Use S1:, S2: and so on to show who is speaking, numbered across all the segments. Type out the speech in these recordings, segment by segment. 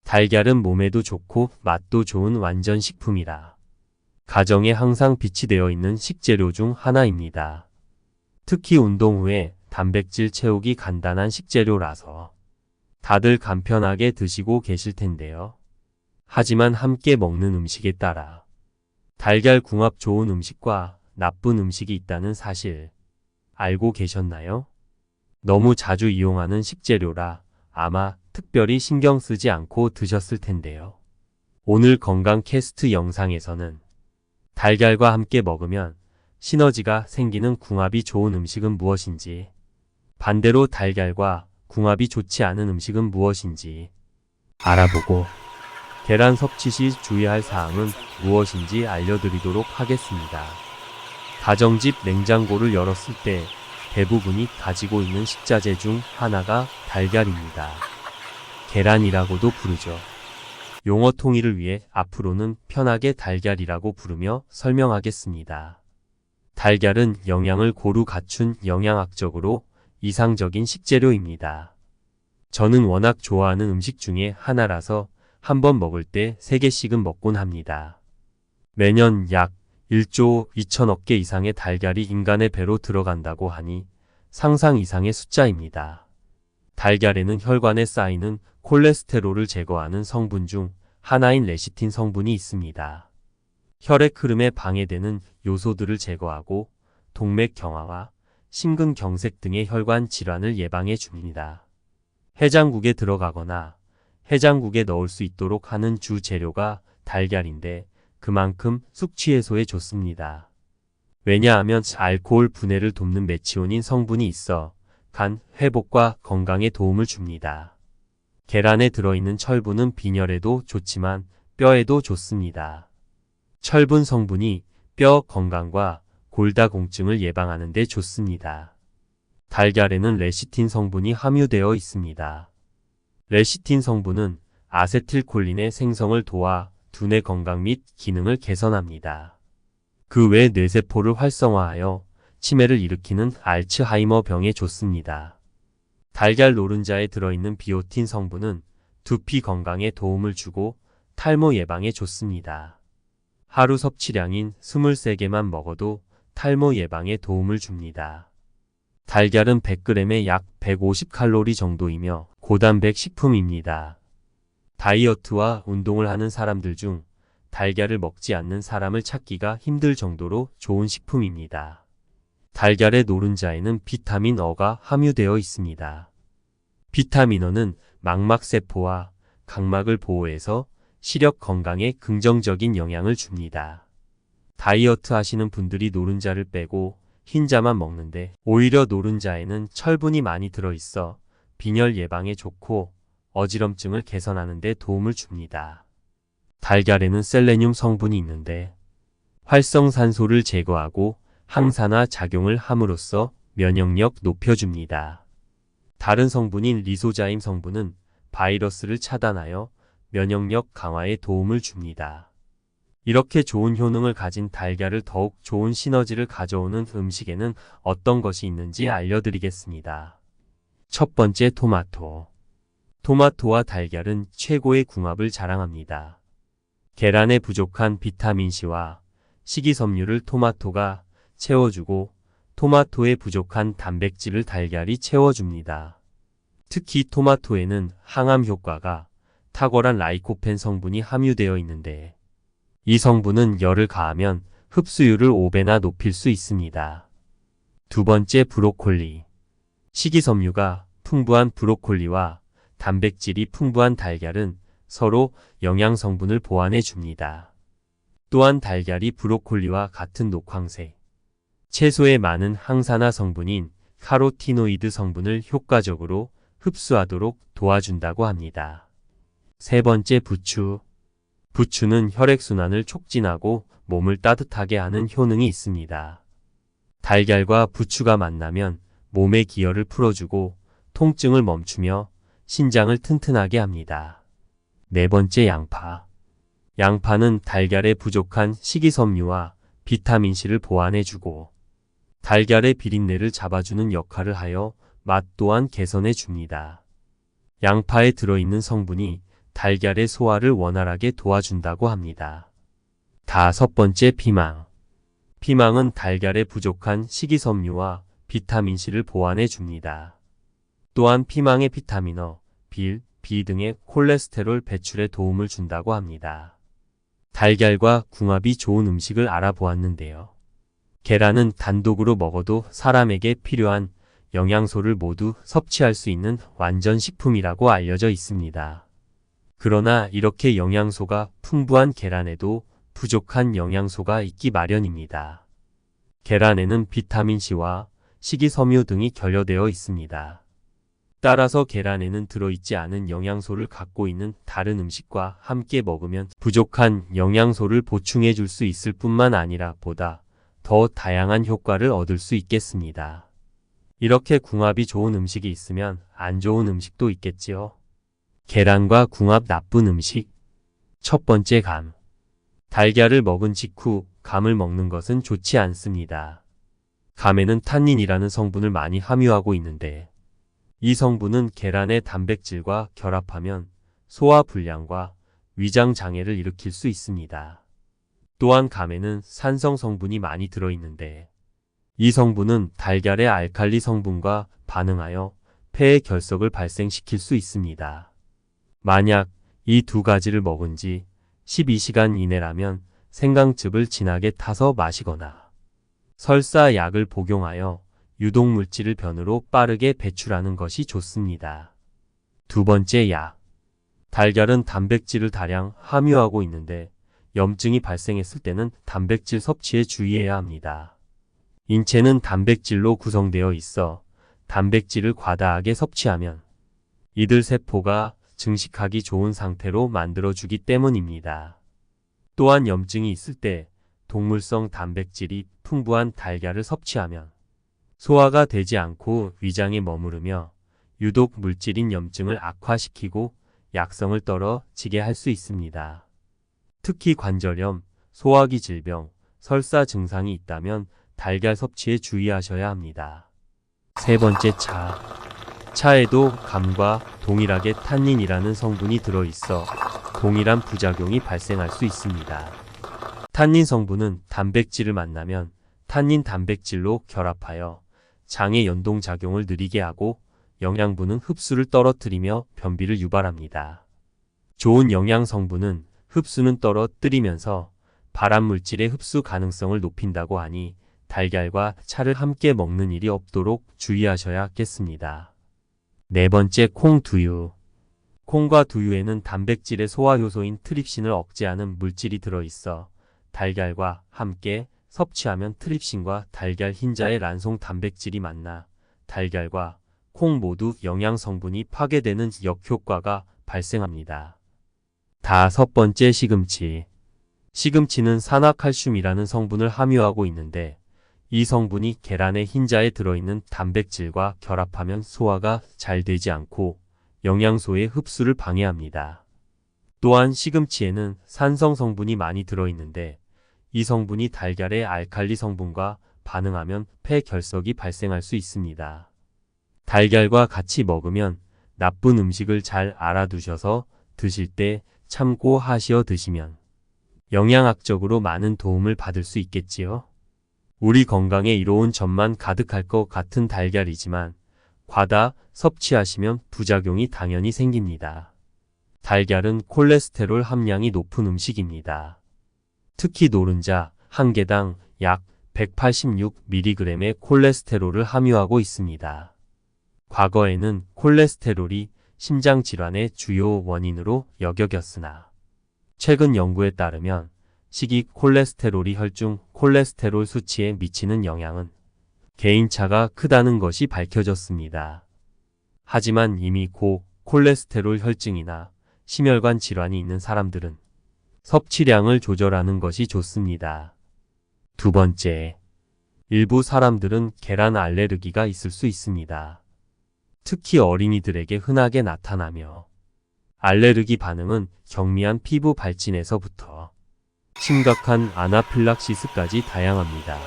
S1: 달걀은 몸에도 좋고 맛도 좋은 완전 식품이라 가정에 항상 비치되어 있는 식재료 중 하나입니다. 특히 운동 후에 단백질 채우기 간단한 식재료라서 다들 간편하게 드시고 계실 텐데요. 하지만 함께 먹는 음식에 따라 달걀 궁합 좋은 음식과 나쁜 음식이 있다는 사실 알고 계셨나요? 너무 자주 이용하는 식재료라 아마 특별히 신경 쓰지 않고 드셨을 텐데요. 오늘 건강 캐스트 영상에서는 달걀과 함께 먹으면 시너지가 생기는 궁합이 좋은 음식은 무엇인지, 반대로 달걀과 궁합이 좋지 않은 음식은 무엇인지 알아보고 계란 섭취 시 주의할 사항은 무엇인지 알려드리도록 하겠습니다. 가정집 냉장고를 열었을 때 대부분이 가지고 있는 식자재 중 하나가 달걀입니다. 계란이라고도 부르죠. 용어 통일을 위해 앞으로는 편하게 달걀이라고 부르며 설명하겠습니다. 달걀은 영양을 고루 갖춘 영양학적으로 이상적인 식재료입니다. 저는 워낙 좋아하는 음식 중에 하나라서 한번 먹을 때 3개씩은 먹곤 합니다. 매년 약 1조 2천억 개 이상의 달걀이 인간의 배로 들어간다고 하니 상상 이상의 숫자입니다. 달걀에는 혈관에 쌓이는 콜레스테롤을 제거하는 성분 중 하나인 레시틴 성분이 있습니다. 혈액 흐름에 방해되는 요소들을 제거하고 동맥 경화와 심근경색 등의 혈관 질환을 예방해 줍니다. 해장국에 들어가거나 해장국에 넣을 수 있도록 하는 주 재료가 달걀인데 그만큼 숙취 해소에 좋습니다. 왜냐하면 알코올 분해를 돕는 메치오닌 성분이 있어 간 회복과 건강에 도움을 줍니다. 계란에 들어있는 철분은 빈혈에도 좋지만 뼈에도 좋습니다. 철분 성분이 뼈 건강과 골다공증을 예방하는 데 좋습니다. 달걀에는 레시틴 성분이 함유되어 있습니다. 레시틴 성분은 아세틸콜린의 생성을 도와 두뇌 건강 및 기능을 개선합니다. 그 외 뇌세포를 활성화하여 치매를 일으키는 알츠하이머 병에 좋습니다. 달걀 노른자에 들어있는 비오틴 성분은 두피 건강에 도움을 주고 탈모 예방에 좋습니다. 하루 섭취량인 23개만 먹어도 탈모 예방에 도움을 줍니다. 달걀은 100g에 약 150칼로리 정도이며 고단백 식품입니다. 다이어트와 운동을 하는 사람들 중 달걀을 먹지 않는 사람을 찾기가 힘들 정도로 좋은 식품입니다. 달걀의 노른자에는 비타민 어가 함유되어 있습니다. 비타민 어는 망막세포와 각막을 보호해서 시력 건강에 긍정적인 영향을 줍니다. 다이어트 하시는 분들이 노른자를 빼고 흰자만 먹는데 오히려 노른자에는 철분이 많이 들어있어 빈혈 예방에 좋고 어지럼증을 개선하는 데 도움을 줍니다. 달걀에는 셀레늄 성분이 있는데 활성산소를 제거하고 항산화 작용을 함으로써 면역력 높여줍니다. 다른 성분인 리소자임 성분은 바이러스를 차단하여 면역력 강화에 도움을 줍니다. 이렇게 좋은 효능을 가진 달걀을 더욱 좋은 시너지를 가져오는 음식에는 어떤 것이 있는지 알려드리겠습니다. 첫 번째, 토마토. 토마토와 달걀은 최고의 궁합을 자랑합니다. 계란에 부족한 비타민C와 식이섬유를 토마토가 채워주고 토마토에 부족한 단백질을 달걀이 채워줍니다. 특히 토마토에는 항암 효과가 탁월한 라이코펜 성분이 함유되어 있는데 이 성분은 열을 가하면 흡수율을 5배나 높일 수 있습니다. 두 번째, 브로콜리. 식이섬유가 풍부한 브로콜리와 단백질이 풍부한 달걀은 서로 영양 성분을 보완해 줍니다. 또한 달걀이 브로콜리와 같은 녹황색, 채소에 많은 항산화 성분인 카로티노이드 성분을 효과적으로 흡수하도록 도와준다고 합니다. 세 번째, 부추. 부추는 혈액순환을 촉진하고 몸을 따뜻하게 하는 효능이 있습니다. 달걀과 부추가 만나면 몸의 기혈을 풀어주고 통증을 멈추며 신장을 튼튼하게 합니다. 네 번째, 양파. 양파는 달걀에 부족한 식이섬유와 비타민C를 보완해주고 달걀의 비린내를 잡아주는 역할을 하여 맛 또한 개선해 줍니다. 양파에 들어있는 성분이 달걀의 소화를 원활하게 도와준다고 합니다. 5번째 피망. 피망은 달걀에 부족한 식이섬유와 비타민C를 보완해 줍니다. 또한 피망의 비타민어, 빌, B 등의 콜레스테롤 배출에 도움을 준다고 합니다. 달걀과 궁합이 좋은 음식을 알아보았는데요. 계란은 단독으로 먹어도 사람에게 필요한 영양소를 모두 섭취할 수 있는 완전 식품이라고 알려져 있습니다. 그러나 이렇게 영양소가 풍부한 계란에도 부족한 영양소가 있기 마련입니다. 계란에는 비타민C와 식이섬유 등이 결여되어 있습니다. 따라서 계란에는 들어있지 않은 영양소를 갖고 있는 다른 음식과 함께 먹으면 부족한 영양소를 보충해 줄 수 있을 뿐만 아니라 보다 더 다양한 효과를 얻을 수 있겠습니다. 이렇게 궁합이 좋은 음식이 있으면 안 좋은 음식도 있겠지요. 계란과 궁합 나쁜 음식. 첫 번째, 감. 달걀을 먹은 직후 감을 먹는 것은 좋지 않습니다. 감에는 탄닌이라는 성분을 많이 함유하고 있는데 이 성분은 계란의 단백질과 결합하면 소화 불량과 위장 장애를 일으킬 수 있습니다. 또한 감에는 산성 성분이 많이 들어있는데 이 성분은 달걀의 알칼리 성분과 반응하여 폐의 결석을 발생시킬 수 있습니다. 만약 이 두 가지를 먹은 지 12시간 이내라면 생강즙을 진하게 타서 마시거나 설사 약을 복용하여 유독물질을 변으로 빠르게 배출하는 것이 좋습니다. 두 번째, 약. 달걀은 단백질을 다량 함유하고 있는데 염증이 발생했을 때는 단백질 섭취에 주의해야 합니다. 인체는 단백질로 구성되어 있어 단백질을 과다하게 섭취하면 이들 세포가 증식하기 좋은 상태로 만들어주기 때문입니다. 또한 염증이 있을 때 동물성 단백질이 풍부한 달걀을 섭취하면 소화가 되지 않고 위장에 머무르며 유독 물질인 염증을 악화시키고 약성을 떨어지게 할 수 있습니다. 특히 관절염, 소화기 질병, 설사 증상이 있다면 달걀 섭취에 주의하셔야 합니다. 세 번째, 차. 차에도 감과 동일하게 탄닌이라는 성분이 들어있어 동일한 부작용이 발생할 수 있습니다. 탄닌 성분은 단백질을 만나면 탄닌 단백질로 결합하여 장의 연동작용을 느리게 하고 영양분은 흡수를 떨어뜨리며 변비를 유발합니다. 좋은 영양 성분은 흡수는 떨어뜨리면서 발암물질의 흡수 가능성을 높인다고 하니 달걀과 차를 함께 먹는 일이 없도록 주의하셔야겠습니다. 네 번째, 콩, 두유. 콩과 두유에는 단백질의 소화 효소인 트립신을 억제하는 물질이 들어있어 달걀과 함께 섭취하면 트립신과 달걀 흰자의 란송 단백질이 만나 달걀과 콩 모두 영양 성분이 파괴되는 역효과가 발생합니다. 다섯 번째, 시금치. 시금치는 산화칼슘이라는 성분을 함유하고 있는데 이 성분이 계란의 흰자에 들어있는 단백질과 결합하면 소화가 잘 되지 않고 영양소의 흡수를 방해합니다. 또한 시금치에는 산성 성분이 많이 들어있는데 이 성분이 달걀의 알칼리 성분과 반응하면 폐 결석이 발생할 수 있습니다. 달걀과 같이 먹으면 나쁜 음식을 잘 알아두셔서 드실 때 참고하시어 드시면 영양학적으로 많은 도움을 받을 수 있겠지요. 우리 건강에 이로운 점만 가득할 것 같은 달걀이지만 과다 섭취하시면 부작용이 당연히 생깁니다. 달걀은 콜레스테롤 함량이 높은 음식입니다. 특히 노른자 한 개당 약 186mg의 콜레스테롤을 함유하고 있습니다. 과거에는 콜레스테롤이 심장질환의 주요 원인으로 여겨졌으나 최근 연구에 따르면 식이 콜레스테롤이 혈중 콜레스테롤 수치에 미치는 영향은 개인차가 크다는 것이 밝혀졌습니다. 하지만 이미 고 콜레스테롤 혈증이나 심혈관 질환이 있는 사람들은 섭취량을 조절하는 것이 좋습니다. 두 번째, 일부 사람들은 계란 알레르기가 있을 수 있습니다. 특히 어린이들에게 흔하게 나타나며 알레르기 반응은 경미한 피부 발진에서부터 심각한 아나필락시스까지 다양합니다.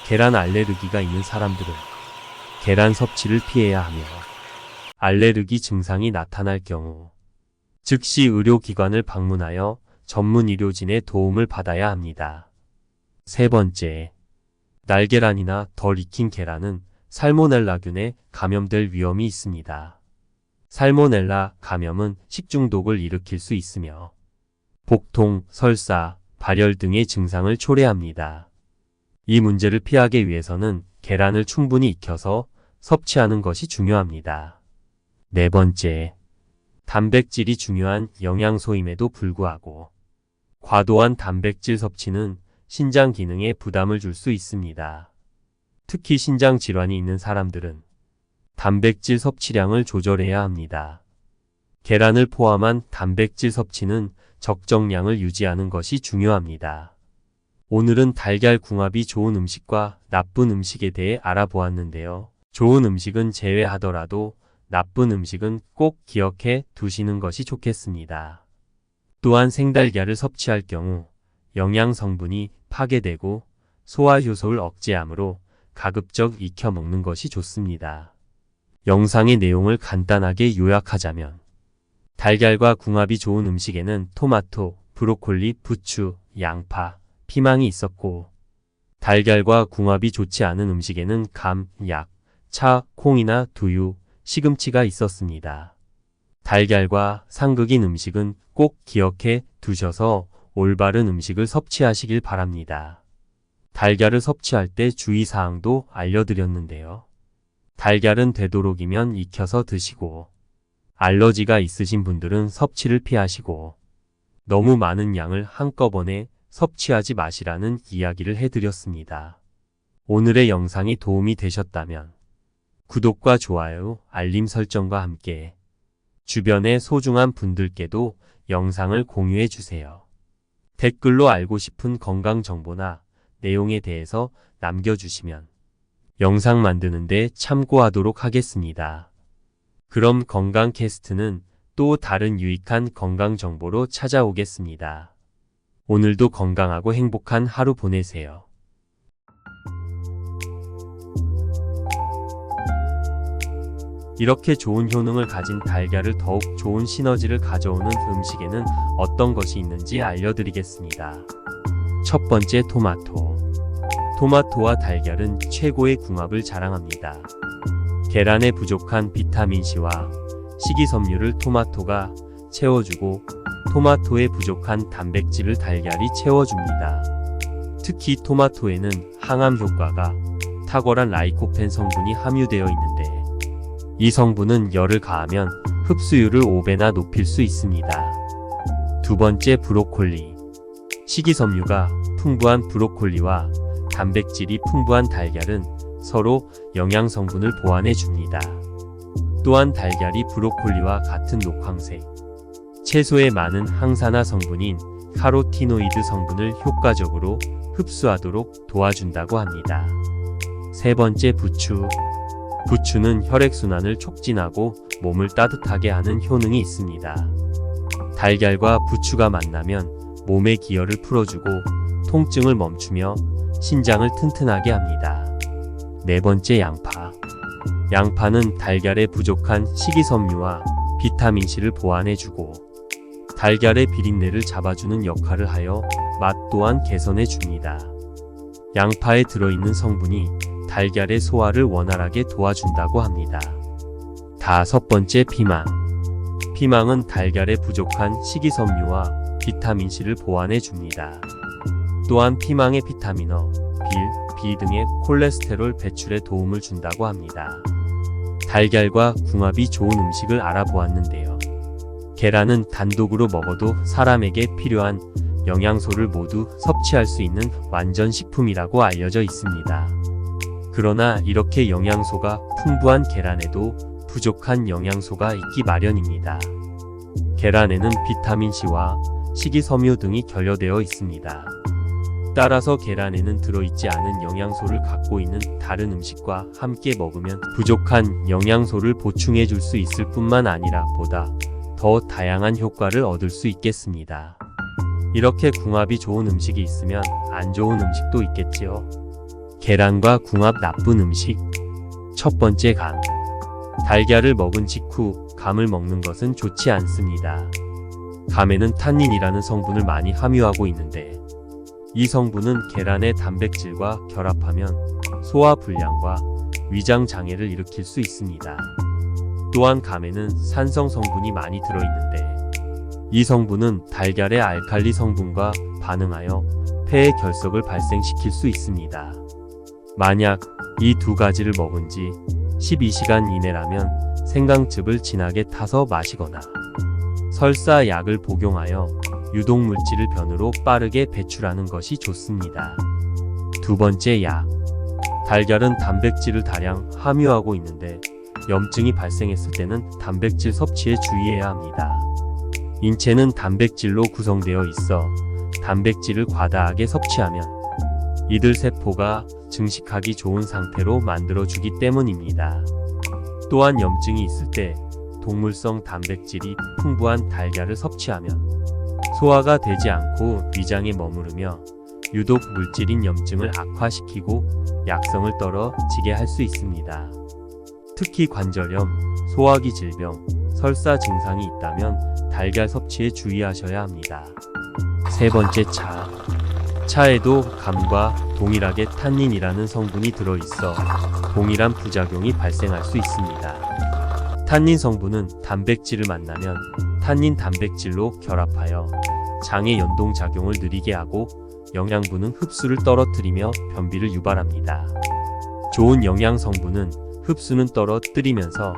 S1: 계란 알레르기가 있는 사람들은 계란 섭취를 피해야 하며 알레르기 증상이 나타날 경우 즉시 의료기관을 방문하여 전문 의료진의 도움을 받아야 합니다. 세 번째, 날계란이나 덜 익힌 계란은 살모넬라균에 감염될 위험이 있습니다. 살모넬라 감염은 식중독을 일으킬 수 있으며 복통, 설사, 발열 등의 증상을 초래합니다. 이 문제를 피하기 위해서는 계란을 충분히 익혀서 섭취하는 것이 중요합니다. 네 번째, 단백질이 중요한 영양소임에도 불구하고 과도한 단백질 섭취는 신장 기능에 부담을 줄 수 있습니다. 특히 신장 질환이 있는 사람들은 단백질 섭취량을 조절해야 합니다. 계란을 포함한 단백질 섭취는 적정량을 유지하는 것이 중요합니다. 오늘은 달걀 궁합이 좋은 음식과 나쁜 음식에 대해 알아보았는데요. 좋은 음식은 제외하더라도 나쁜 음식은 꼭 기억해 두시는 것이 좋겠습니다. 또한 생달걀을 섭취할 경우 영양 성분이 파괴되고 소화 효소를 억제하므로 가급적 익혀 먹는 것이 좋습니다. 영상의 내용을 간단하게 요약하자면 달걀과 궁합이 좋은 음식에는 토마토, 브로콜리, 부추, 양파, 피망이 있었고 달걀과 궁합이 좋지 않은 음식에는 감, 약, 차, 콩이나 두유, 시금치가 있었습니다. 달걀과 상극인 음식은 꼭 기억해 두셔서 올바른 음식을 섭취하시길 바랍니다. 달걀을 섭취할 때 주의사항도 알려드렸는데요. 달걀은 되도록이면 익혀서 드시고 알러지가 있으신 분들은 섭취를 피하시고 너무 많은 양을 한꺼번에 섭취하지 마시라는 이야기를 해드렸습니다. 오늘의 영상이 도움이 되셨다면 구독과 좋아요, 알림 설정과 함께 주변의 소중한 분들께도 영상을 공유해 주세요. 댓글로 알고 싶은 건강 정보나 내용에 대해서 남겨주시면 영상 만드는데 참고하도록 하겠습니다. 그럼 건강 캐스트는 또 다른 유익한 건강 정보로 찾아오겠습니다. 오늘도 건강하고 행복한 하루 보내세요. 이렇게 좋은 효능을 가진 달걀을 더욱 좋은 시너지를 가져오는 음식에는 어떤 것이 있는지 알려드리겠습니다. 첫 번째, 토마토. 토마토와 달걀은 최고의 궁합을 자랑합니다. 계란에 부족한 비타민C와 식이섬유를 토마토가 채워주고 토마토에 부족한 단백질을 달걀이 채워줍니다. 특히 토마토에는 항암 효과가 탁월한 라이코펜 성분이 함유되어 있는데 이 성분은 열을 가하면 흡수율을 5배나 높일 수 있습니다. 두 번째, 브로콜리. 식이섬유가 풍부한 브로콜리와 단백질이 풍부한 달걀은 서로 영양 성분을 보완해 줍니다. 또한 달걀이 브로콜리와 같은 녹황색, 채소에 많은 항산화 성분인 카로티노이드 성분을 효과적으로 흡수하도록 도와준다고 합니다. 세 번째, 부추. 부추는 혈액순환을 촉진하고 몸을 따뜻하게 하는 효능이 있습니다. 달걀과 부추가 만나면 몸의 기혈을 풀어주고 통증을 멈추며 신장을 튼튼하게 합니다. 네 번째, 양파. 양파는 달걀에 부족한 식이섬유와 비타민C를 보완해주고 달걀의 비린내를 잡아주는 역할을 하여 맛 또한 개선해 줍니다. 양파에 들어있는 성분이 달걀의 소화를 원활하게 도와준다고 합니다. 다섯 번째, 피망. 피망은 달걀에 부족한 식이섬유와 비타민C를 보완해 줍니다. 또한 피망의 비타민어, B 등의 콜레스테롤 배출에 도움을 준다고 합니다. 달걀과 궁합이 좋은 음식을 알아보았는데요. 계란은 단독으로 먹어도 사람에게 필요한 영양소를 모두 섭취할 수 있는 완전 식품이라고 알려져 있습니다. 그러나 이렇게 영양소가 풍부한 계란에도 부족한 영양소가 있기 마련입니다. 계란에는 비타민C와 식이섬유 등이 결여되어 있습니다. 따라서 계란에는 들어있지 않은 영양소를 갖고 있는 다른 음식과 함께 먹으면 부족한 영양소를 보충해 줄 수 있을 뿐만 아니라 보다 더 다양한 효과를 얻을 수 있겠습니다. 이렇게 궁합이 좋은 음식이 있으면 안 좋은 음식도 있겠지요. 계란과 궁합 나쁜 음식. 첫 번째, 감. 달걀을 먹은 직후 감을 먹는 것은 좋지 않습니다. 감에는 탄닌이라는 성분을 많이 함유하고 있는데 이 성분은 계란의 단백질과 결합하면 소화 불량과 위장 장애를 일으킬 수 있습니다. 또한 감에는 산성 성분이 많이 들어있는데 이 성분은 달걀의 알칼리 성분과 반응하여 폐의 결석을 발생시킬 수 있습니다. 만약 이 두 가지를 먹은 지 12시간 이내라면 생강즙을 진하게 타서 마시거나 설사 약을 복용하여 유독물질을 변으로 빠르게 배출하는 것이 좋습니다. 두 번째, 약. 달걀은 단백질을 다량 함유하고 있는데 염증이 발생했을 때는 단백질 섭취에 주의해야 합니다. 인체는 단백질로 구성되어 있어 단백질을 과다하게 섭취하면 이들 세포가 증식하기 좋은 상태로 만들어주기 때문입니다. 또한 염증이 있을 때 동물성 단백질이 풍부한 달걀을 섭취하면 소화가 되지 않고 위장에 머무르며 유독 물질인 염증을 악화시키고 약성을 떨어지게 할 수 있습니다. 특히 관절염, 소화기 질병, 설사 증상이 있다면 달걀 섭취에 주의하셔야 합니다. 세 번째, 차. 차에도 감과 동일하게 탄닌이라는 성분이 들어있어 동일한 부작용이 발생할 수 있습니다. 탄닌 성분은 단백질을 만나면 탄닌 단백질로 결합하여 장의 연동작용을 느리게 하고 영양분은 흡수를 떨어뜨리며 변비를 유발합니다. 좋은 영양 성분은 흡수는 떨어뜨리면서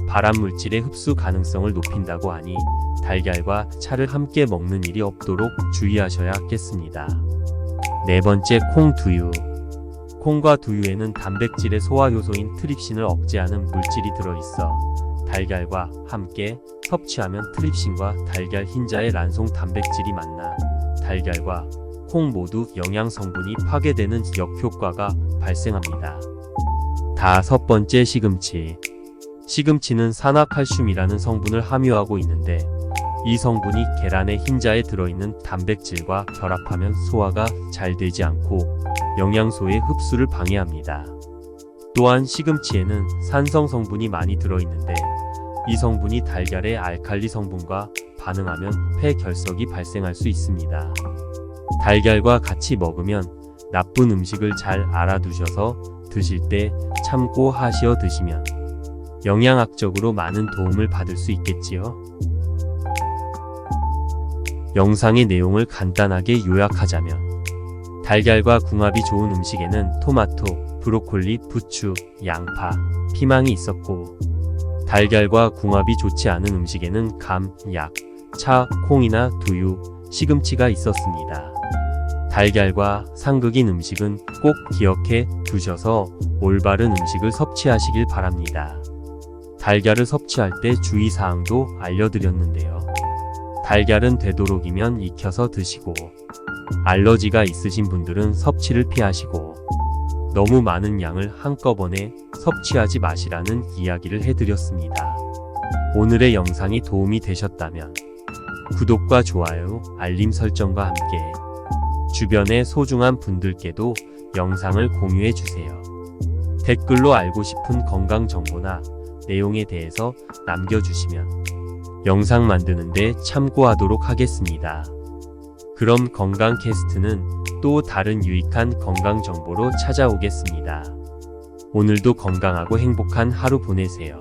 S1: 발암물질의 흡수 가능성을 높인다고 하니 달걀과 차를 함께 먹는 일이 없도록 주의하셔야 하겠습니다. 네 번째, 콩, 두유. 콩과 두유에는 단백질의 소화 효소인 트립신을 억제하는 물질이 들어있어 달걀과 함께 섭취하면 트립신과 달걀 흰자의 란송 단백질이 만나 달걀과 콩 모두 영양 성분이 파괴되는 역효과가 발생합니다. 다섯 번째, 시금치. 시금치는 산화칼슘이라는 성분을 함유하고 있는데 이 성분이 계란의 흰자에 들어있는 단백질과 결합하면 소화가 잘 되지 않고 영양소의 흡수를 방해합니다. 또한 시금치에는 산성 성분이 많이 들어있는데 이 성분이 달걀의 알칼리 성분과 반응하면 폐 결석이 발생할 수 있습니다. 달걀과 같이 먹으면 나쁜 음식을 잘 알아두셔서 드실 때 참고하시어 드시면 영양학적으로 많은 도움을 받을 수 있겠지요. 영상의 내용을 간단하게 요약하자면 달걀과 궁합이 좋은 음식에는 토마토, 브로콜리, 부추, 양파, 피망이 있었고 달걀과 궁합이 좋지 않은 음식에는 감, 약, 차, 콩이나 두유, 시금치가 있었습니다. 달걀과 상극인 음식은 꼭 기억해 두셔서 올바른 음식을 섭취하시길 바랍니다. 달걀을 섭취할 때 주의사항도 알려드렸는데요. 달걀은 되도록이면 익혀서 드시고 알러지가 있으신 분들은 섭취를 피하시고 너무 많은 양을 한꺼번에 섭취하지 마시라는 이야기를 해드렸습니다. 오늘의 영상이 도움이 되셨다면 구독과 좋아요, 알림 설정과 함께 주변의 소중한 분들께도 영상을 공유해주세요. 댓글로 알고 싶은 건강 정보나 내용에 대해서 남겨주시면 영상 만드는데 참고하도록 하겠습니다. 그럼 건강 캐스트는 또 다른 유익한 건강 정보로 찾아오겠습니다. 오늘도 건강하고 행복한 하루 보내세요.